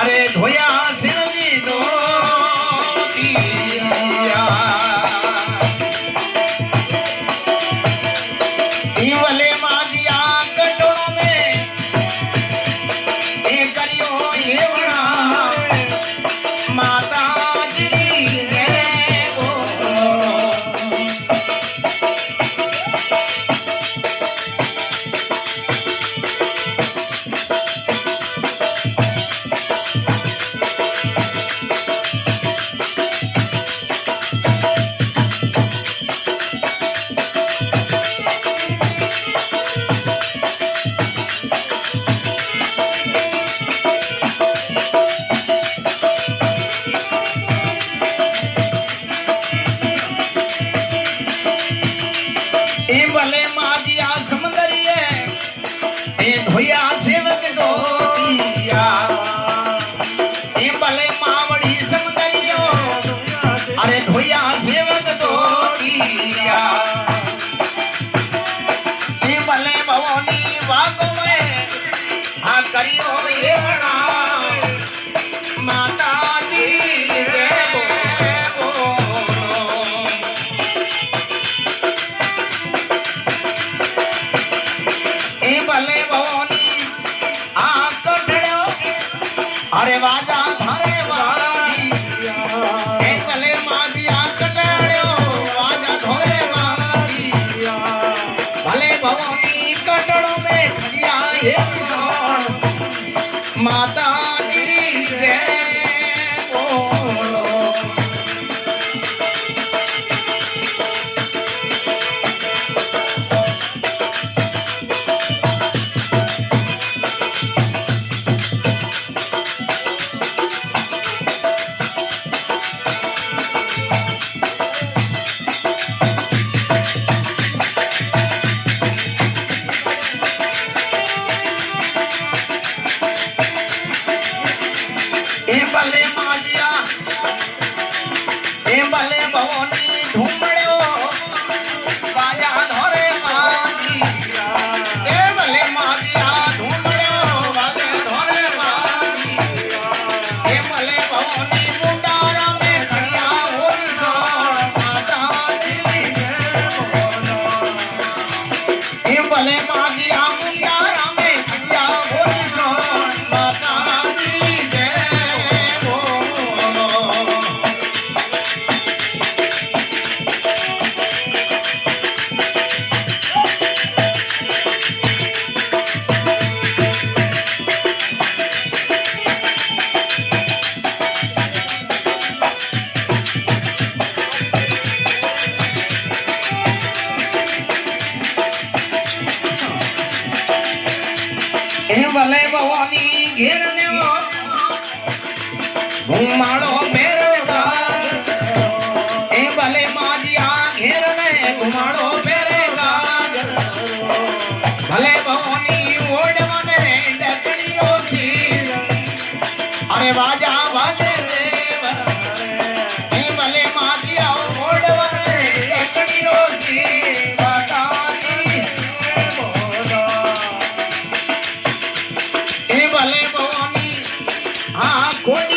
अरे धोया सिरनी दो वले माजिया कटोरों में एक करियो ये बना माता भले माजिया समंदरिए धोया सेवक दो भले मावड़ी समंदरियो अरे धोया सेवक दो भले भवनी वागो में हाँ करियो ये बना माता जी भले भवनी अरे वाजा धरे वाली भले माजिया कटड़ो वाजा धरे वाली भले भवनी कटड़ो में खड़िया ये किसान माता गिरी जय बोलो भले माजिया भले भवनी धूमड़ो वाजा धरे माजी भले माजिया धूमड़ो वाजा धरे माजी भले भवनी मुंडारा में खड़िया होली माता जी भले माजिया मुंडारा में खड़िया होली माता जी भले भवानी घेर ने घुमाड़ो फेरो गाज भले माजिया घेर ने घुमाड़ो फेरे गाज भले भवानी ओढ़ मने डकड़ी रोसी अरे वाजा वाजे देव भले माजिया ओढ़ मने डकड़ी रोसी भले भवानी हाँ कोई